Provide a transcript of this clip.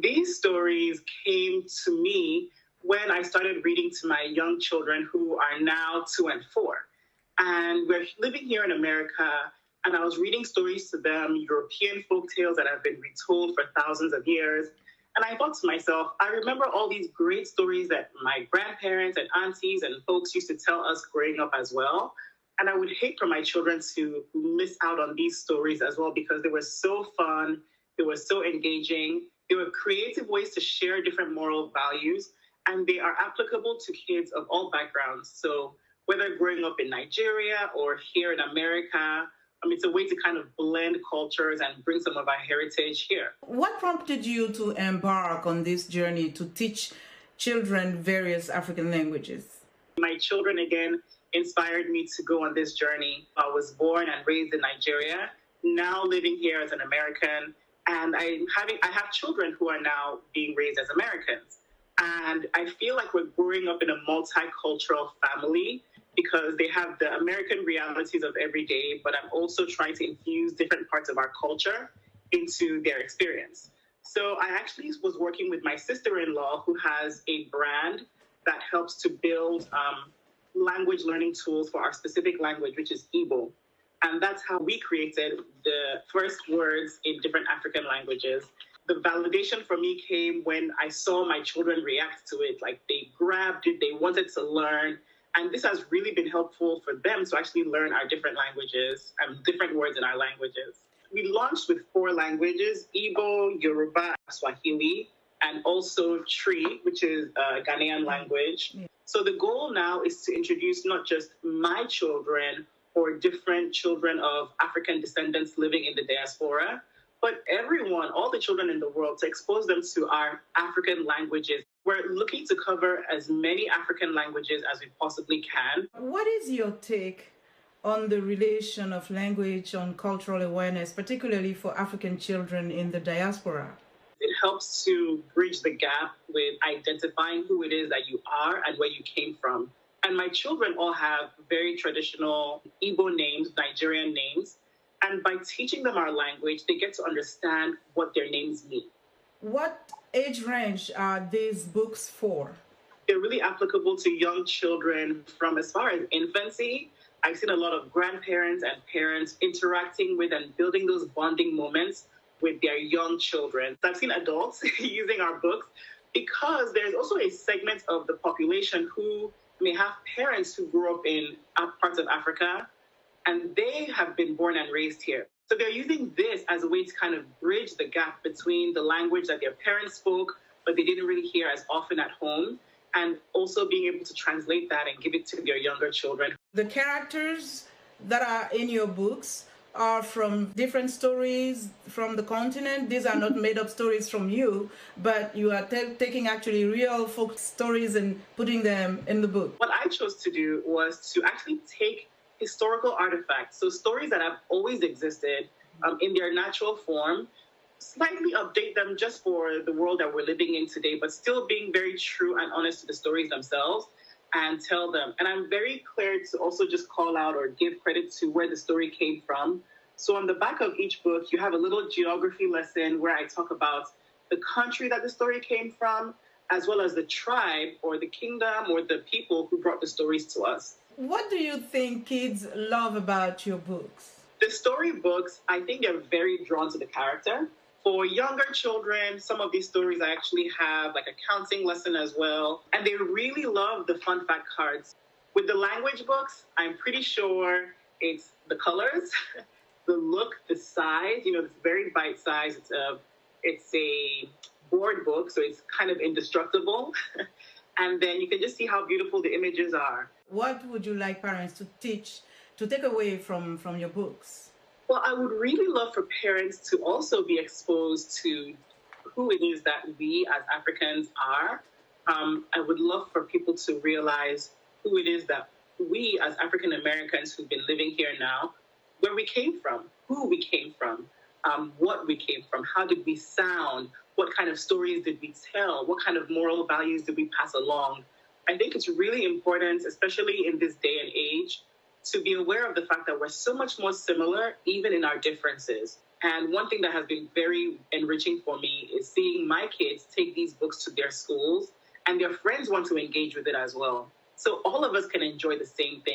These stories came to me when I started reading to my young children who are now 2 and 4. And we're living here in America, and I was reading stories to them, European folk tales that have been retold for thousands of years. And I thought to myself, I remember all these great stories that my grandparents and aunties and folks used to tell us growing up as well. And I would hate for my children to miss out on these stories as well because they were so fun, they were so engaging, they were creative ways to share different moral values, and they are applicable to kids of all backgrounds. So whether growing up in Nigeria or here in America, it's a way to kind of blend cultures and bring some of our heritage here. What prompted you to embark on this journey to teach children various African languages? My children, again, inspired me to go on this journey. I was born and raised in Nigeria, now living here as an American, and I have children who are now being raised as Americans. And I feel like we're growing up in a multicultural family because they have the American realities of every day, but I'm also trying to infuse different parts of our culture into their experience. So I actually was working with my sister-in-law who has a brand that helps to build language learning tools for our specific language, which is Igbo. And that's how we created the first words in different African languages. The validation for me came when I saw my children react to it. Like they grabbed it, they wanted to learn. And this has really been helpful for them to actually learn our different languages and different words in our languages. We launched with 4 languages, Igbo, Yoruba, Swahili, and also Tree, which is a Ghanaian language. Yeah. So the goal now is to introduce not just my children or different children of African descendants living in the diaspora, but everyone, all the children in the world, to expose them to our African languages. We're looking to cover as many African languages as we possibly can. What is your take on the relation of language on cultural awareness, particularly for African children in the diaspora? It helps to bridge the gap with identifying who it is that you are and where you came from. And my children all have very traditional Igbo names, Nigerian names. And by teaching them our language, they get to understand what their names mean. What age range are these books for? They're really applicable to young children from as far as infancy. I've seen a lot of grandparents and parents interacting with and building those bonding moments with their young children. I've seen adults using our books because there's also a segment of the population who may have parents who grew up in parts of Africa and they have been born and raised here. So they're using this as a way to kind of bridge the gap between the language that their parents spoke, but they didn't really hear as often at home, and also being able to translate that and give it to their younger children. The characters that are in your books are from different stories from the continent. These are not made up stories from you, but you are taking actually real folk stories and putting them in the book. What I chose to do was to actually take historical artifacts, so stories that have always existed in their natural form, slightly update them just for the world that we're living in today, but still being very true and honest to the stories themselves and tell them. And I'm very clear to also just call out or give credit to where the story came from. So on the back of each book, you have a little geography lesson where I talk about the country that the story came from, as well as the tribe or the kingdom or the people who brought the stories to us. What do you think kids love about your books? The story books, I think they're very drawn to the character. For younger children, some of these stories I actually have like a counting lesson as well. And they really love the fun fact cards. With the language books, I'm pretty sure it's the colors, the look, the size. It's very bite-sized. It's a board book, so it's kind of indestructible. And then you can just see how beautiful the images are. What would you like parents to take away from your books? Well, I would really love for parents to also be exposed to who it is that we as Africans are. I would love for people to realize who it is that we as African Americans who've been living here now, where we came from, who we came from, what we came from, how did we sound, what kind of stories did we tell, what kind of moral values did we pass along. I think it's really important, especially in this day and age, to be aware of the fact that we're so much more similar, even in our differences. And one thing that has been very enriching for me is seeing my kids take these books to their schools and their friends want to engage with it as well. So all of us can enjoy the same thing.